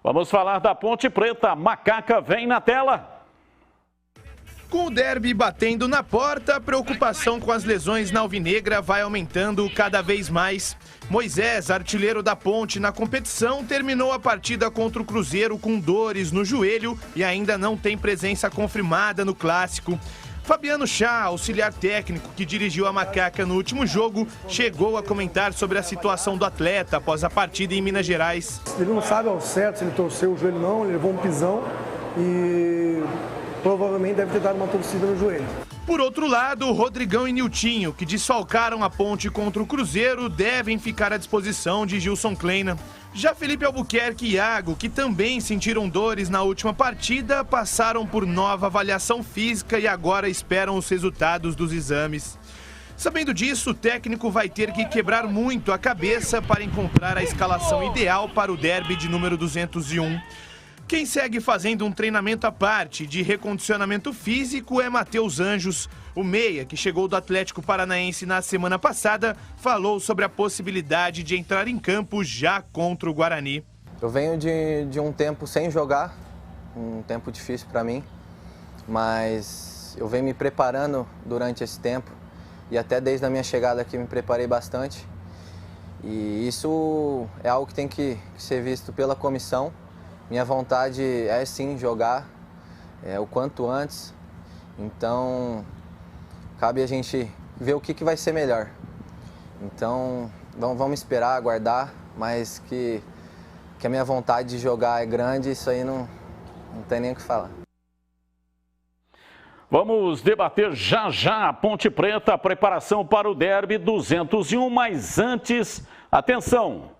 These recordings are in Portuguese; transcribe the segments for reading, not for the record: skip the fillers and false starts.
Vamos falar da Ponte Preta. Macaca vem na tela. Com o derby batendo na porta, a preocupação com as lesões na alvinegra vai aumentando cada vez mais. Moisés, artilheiro da Ponte na competição, terminou a partida contra o Cruzeiro com dores no joelho e ainda não tem presença confirmada no clássico. Fabiano Chá, auxiliar técnico que dirigiu a Macaca no último jogo, chegou a comentar sobre a situação do atleta após a partida em Minas Gerais. Ele não sabe ao certo se ele torceu o joelho ou não, ele levou um pisão e provavelmente deve ter dado uma torcida no joelho. Por outro lado, Rodrigão e Niltinho, que desfalcaram a Ponte contra o Cruzeiro, devem ficar à disposição de Gilson Kleina. Já Felipe Albuquerque e Iago, que também sentiram dores na última partida, passaram por nova avaliação física e agora esperam os resultados dos exames. Sabendo disso, o técnico vai ter que quebrar muito a cabeça para encontrar a escalação ideal para o derby de número 201. Quem segue fazendo um treinamento à parte de recondicionamento físico é Matheus Anjos. O meia, que chegou do Atlético Paranaense na semana passada, falou sobre a possibilidade de entrar em campo já contra o Guarani. Eu venho de um tempo sem jogar, um tempo difícil para mim, mas eu venho me preparando durante esse tempo e até desde a minha chegada aqui me preparei bastante. E isso é algo que tem que ser visto pela comissão. Minha vontade é sim jogar o quanto antes, então cabe a gente ver o que vai ser melhor. Então vamos esperar, aguardar, mas que a minha vontade de jogar é grande, isso aí não tem nem o que falar. Vamos debater já a Ponte Preta, a preparação para o derby 201, mas antes, atenção!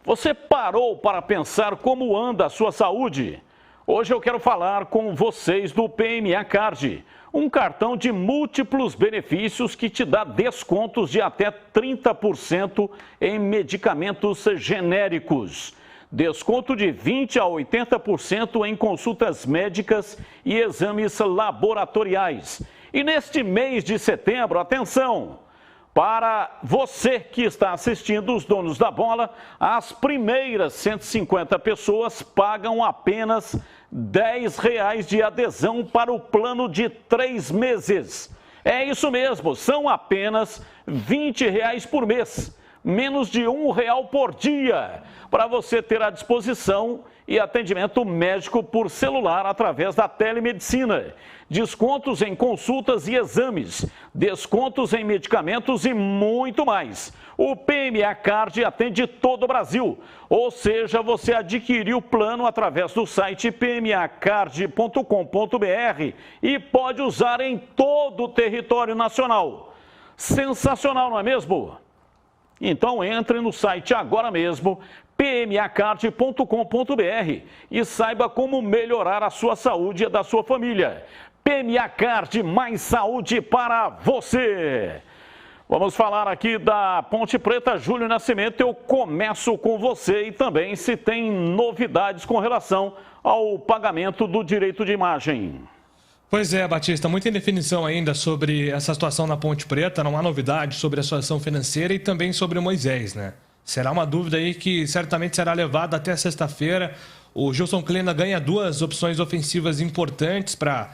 Você parou para pensar como anda a sua saúde? Hoje eu quero falar com vocês do PMA Card, um cartão de múltiplos benefícios que te dá descontos de até 30% em medicamentos genéricos. Desconto de 20% a 80% em consultas médicas e exames laboratoriais. E neste mês de setembro, atenção! Para você que está assistindo os Donos da Bola, as primeiras 150 pessoas pagam apenas R$10 de adesão para o plano de 3 meses. É isso mesmo, são apenas R$20 por mês, menos de R$1 por dia, para você ter à disposição e atendimento médico por celular através da telemedicina. Descontos em consultas e exames, descontos em medicamentos e muito mais. O PMA Card atende todo o Brasil, ou seja, você adquiriu o plano através do site pmacard.com.br e pode usar em todo o território nacional. Sensacional, não é mesmo? Então entre no site agora mesmo, pmacard.com.br e saiba como melhorar a sua saúde e a da sua família. PMA Card, mais saúde para você. Vamos falar aqui da Ponte Preta. Júlio Nascimento, eu começo com você e também se tem novidades com relação ao pagamento do direito de imagem. Pois é, Batista, muita indefinição ainda sobre essa situação na Ponte Preta, não há novidade sobre a situação financeira e também sobre o Moisés, né? Será uma dúvida aí que certamente será levada até sexta-feira. O Gilson Kleina ganha 2 opções ofensivas importantes para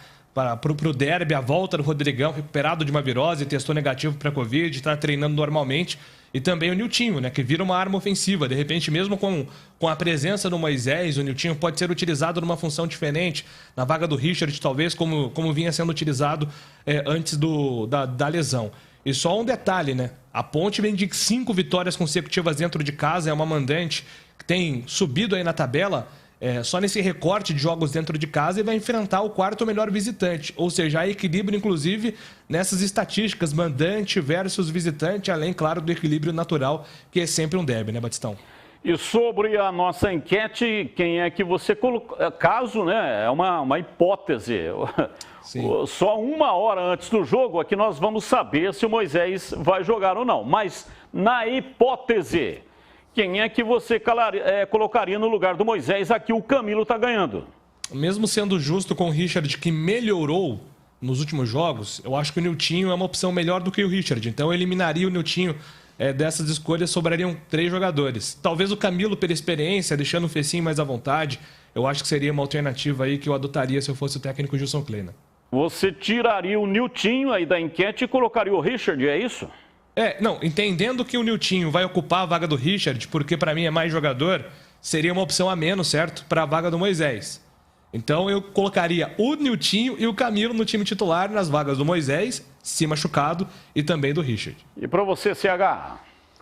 o derby, a volta do Rodrigão, recuperado de uma virose, testou negativo para a Covid, está treinando normalmente. E também o Niltinho, né, que vira uma arma ofensiva. De repente, mesmo com a presença do Moisés, o Niltinho pode ser utilizado numa função diferente, na vaga do Richard, talvez, como vinha sendo utilizado antes da lesão. E só um detalhe, né? A Ponte vem de 5 vitórias consecutivas dentro de casa, é uma mandante que tem subido aí na tabela, só nesse recorte de jogos dentro de casa, e vai enfrentar o 4º melhor visitante. Ou seja, há equilíbrio, inclusive, nessas estatísticas, mandante versus visitante, além, claro, do equilíbrio natural, que é sempre um derby, né, Batistão? E sobre a nossa enquete, quem é que você colocou? Caso, né, é uma hipótese. Sim. Só 1 hora antes do jogo é que nós vamos saber se o Moisés vai jogar ou não. Mas, na hipótese, quem é que você colocaria no lugar do Moisés? Aqui o Camilo está ganhando. Mesmo sendo justo com o Richard, que melhorou nos últimos jogos, eu acho que o Niltinho é uma opção melhor do que o Richard. Então eu eliminaria o Niltinho dessas escolhas sobrariam 3 jogadores. Talvez o Camilo, pela experiência, deixando o Fecinho mais à vontade, eu acho que seria uma alternativa aí que eu adotaria se eu fosse o técnico Gilson Kleina. Você tiraria o Niltinho aí da enquete e colocaria o Richard, é isso? Não, entendendo que o Niltinho vai ocupar a vaga do Richard, porque para mim é mais jogador, seria uma opção a menos, certo? Para a vaga do Moisés. Então eu colocaria o Niltinho e o Camilo no time titular nas vagas do Moisés, se machucado, e também do Richard. E para você, CH?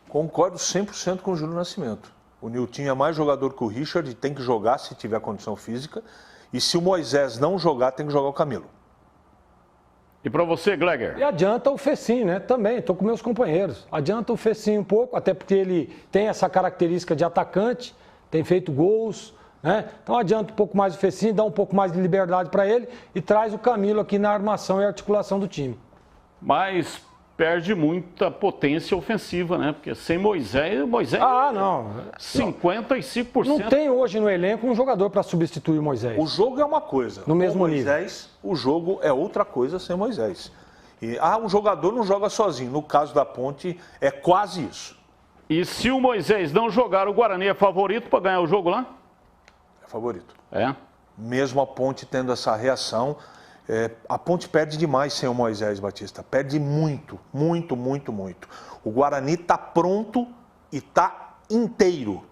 Concordo 100% com o Júlio Nascimento. O Niltinho é mais jogador que o Richard e tem que jogar se tiver condição física. E se o Moisés não jogar, tem que jogar o Camilo. E para você, Gleger? E adianta o Fecinho, né? Também, estou com meus companheiros. Adianta o Fecinho um pouco, até porque ele tem essa característica de atacante, tem feito gols, né? Então adianta um pouco mais o Fecinho, dá um pouco mais de liberdade para ele e traz o Camilo aqui na armação e articulação do time. Mas perde muita potência ofensiva, né? Porque sem Moisés não. 55%. Não tem hoje no elenco um jogador para substituir o Moisés. O jogo é uma coisa. No mesmo Moisés, o jogo é outra coisa sem Moisés. E um jogador não joga sozinho. No caso da Ponte, é quase isso. E se o Moisés não jogar, o Guarani é favorito para ganhar o jogo lá? É favorito. É. Mesmo a Ponte tendo essa reação, a Ponte perde demais sem o Moisés, Batista. Perde muito, muito, muito, muito. O Guarani está pronto e está inteiro.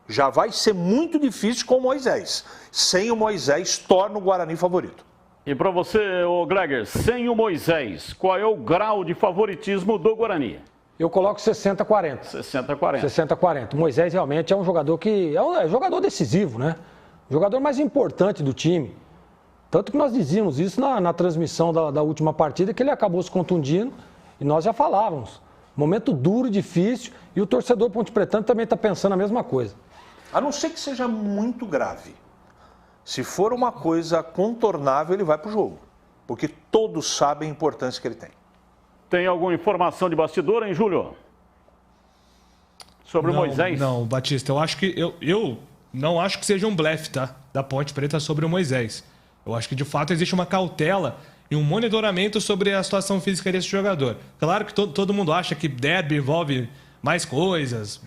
Já vai ser muito difícil com o Moisés. Sem o Moisés, torna o Guarani favorito. E para você, ô Gleger, sem o Moisés, qual é o grau de favoritismo do Guarani? Eu coloco 60-40. 60-40. 60-40. O Moisés realmente é um jogador que é jogador decisivo, né? O jogador mais importante do time. Tanto que nós dizíamos isso na transmissão da última partida, que ele acabou se contundindo e nós já falávamos. Momento duro, difícil, e o torcedor pontepretano também está pensando a mesma coisa. A não ser que seja muito grave. Se for uma coisa contornável, ele vai para o jogo. Porque todos sabem a importância que ele tem. Tem alguma informação de bastidor, hein, Júlio? Sobre o Moisés? Não, Batista, eu não acho que seja um blefe, tá? Da Ponte Preta sobre o Moisés. Eu acho que, de fato, existe uma cautela e um monitoramento sobre a situação física desse jogador. Claro que todo mundo acha que derby envolve mais coisas,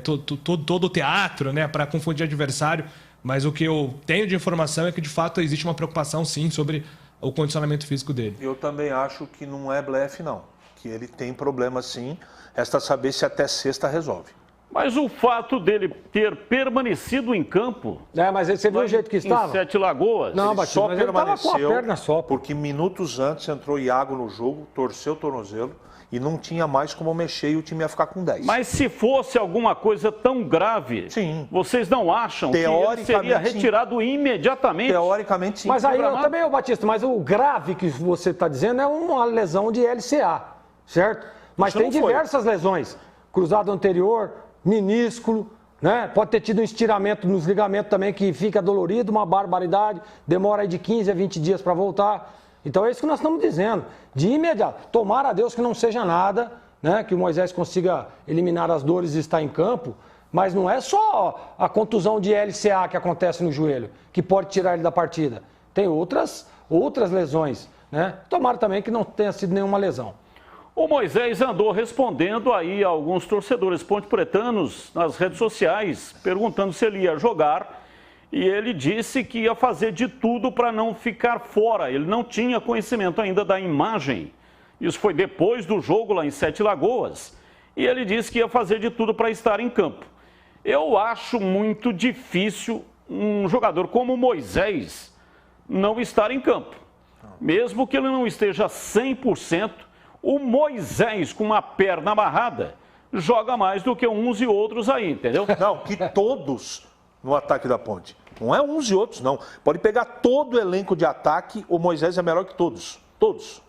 todo o teatro, né, para confundir adversário, mas o que eu tenho de informação é que, de fato, existe uma preocupação, sim, sobre o condicionamento físico dele. Eu também acho que não é blefe, não. Que ele tem problema, sim. Resta saber se até sexta resolve. Mas o fato dele ter permanecido em campo... mas você viu o jeito que estava? Em Sete Lagoas. Não, ele Batista, só mas ele estava com a perna só. Porque minutos antes entrou Iago no jogo, torceu o tornozelo e não tinha mais como mexer e o time ia ficar com 10. Mas se fosse alguma coisa tão grave, sim, vocês não acham que ele seria retirado imediatamente? Teoricamente, sim. Mas aí também, Batista, mas o grave que você está dizendo é uma lesão de LCA, certo? Mas tem diversas lesões. Cruzado anterior, menisco, né? Pode ter tido um estiramento nos ligamentos também que fica dolorido, uma barbaridade, demora aí de 15 a 20 dias para voltar. Então é isso que nós estamos dizendo, de imediato. Tomara a Deus que não seja nada, né? Que o Moisés consiga eliminar as dores e estar em campo, mas não é só a contusão de LCA que acontece no joelho, que pode tirar ele da partida. Tem outras lesões, né? Tomara também que não tenha sido nenhuma lesão. O Moisés andou respondendo aí a alguns torcedores pontepretanos nas redes sociais, perguntando se ele ia jogar, e ele disse que ia fazer de tudo para não ficar fora. Ele não tinha conhecimento ainda da imagem. Isso foi depois do jogo lá em Sete Lagoas. E ele disse que ia fazer de tudo para estar em campo. Eu acho muito difícil um jogador como o Moisés não estar em campo. Mesmo que ele não esteja 100%, o Moisés, com uma perna amarrada, joga mais do que uns e outros aí, entendeu? Não, que todos no ataque da Ponte. Não é uns e outros, não. Pode pegar todo o elenco de ataque, o Moisés é melhor que todos. Todos.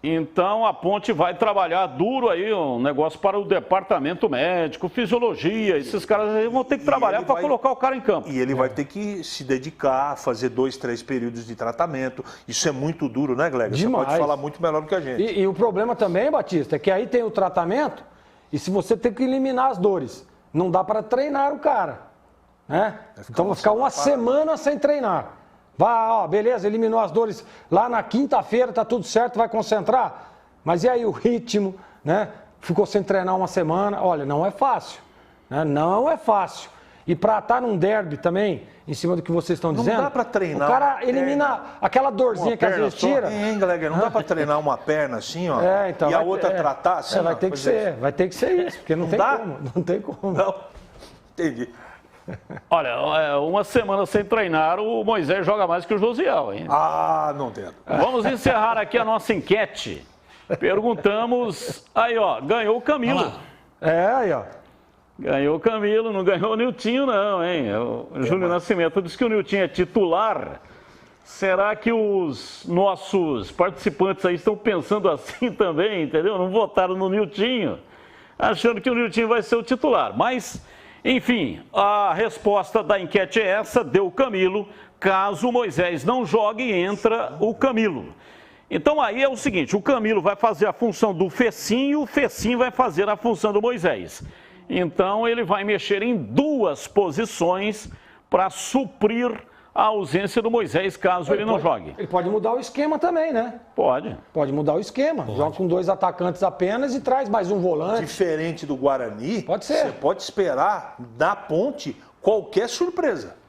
Então a Ponte vai trabalhar duro aí, um negócio para o departamento médico, fisiologia, esses caras aí vão ter que trabalhar para colocar o cara em campo. E ele vai ter que se dedicar, fazer 2, 3 períodos de tratamento. Isso é muito duro, né, Gleger? Você pode falar muito melhor do que a gente. E o problema também, Batista, é que aí tem o tratamento e se você tem que eliminar as dores, não dá para treinar o cara, né? Então vai ficar uma semana sem treinar. Vai, beleza, eliminou as dores lá na quinta-feira, tá tudo certo, vai concentrar. Mas e aí o ritmo, né? ficou sem treinar uma semana. Olha, não é fácil, né? Não é fácil. E para estar num derby também, em cima do que vocês estão dizendo... Não dá para treinar. O cara elimina aquela dorzinha que às vezes tira. Não dá para treinar uma perna assim, ó, então e a outra tratar assim? Vai ter que ser isso, porque não tem como. Não tem como. Não, entendi. Olha, uma semana sem treinar, o Moisés joga mais que o Josiel, hein? Ah, não entendo. Vamos encerrar aqui a nossa enquete. Perguntamos... Aí, ó, ganhou o Camilo. Aí, ó. Ganhou o Camilo, não ganhou o Niltinho, não, hein? O Júlio Nascimento disse que o Niltinho é titular. Será que os nossos participantes aí estão pensando assim também, entendeu? Não votaram no Niltinho, achando que o Niltinho vai ser o titular. Mas, enfim, a resposta da enquete é essa, deu o Camilo. Caso o Moisés não jogue, entra o Camilo. Então aí é o seguinte, o Camilo vai fazer a função do Fecim e o Fecim vai fazer a função do Moisés. Então ele vai mexer em duas posições para suprir a ausência do Moisés, caso ele não jogue. Ele pode mudar o esquema também, né? Pode. Pode mudar o esquema. Joga com 2 atacantes apenas e traz mais um volante. Diferente do Guarani, pode ser. Você pode esperar da Ponte qualquer surpresa.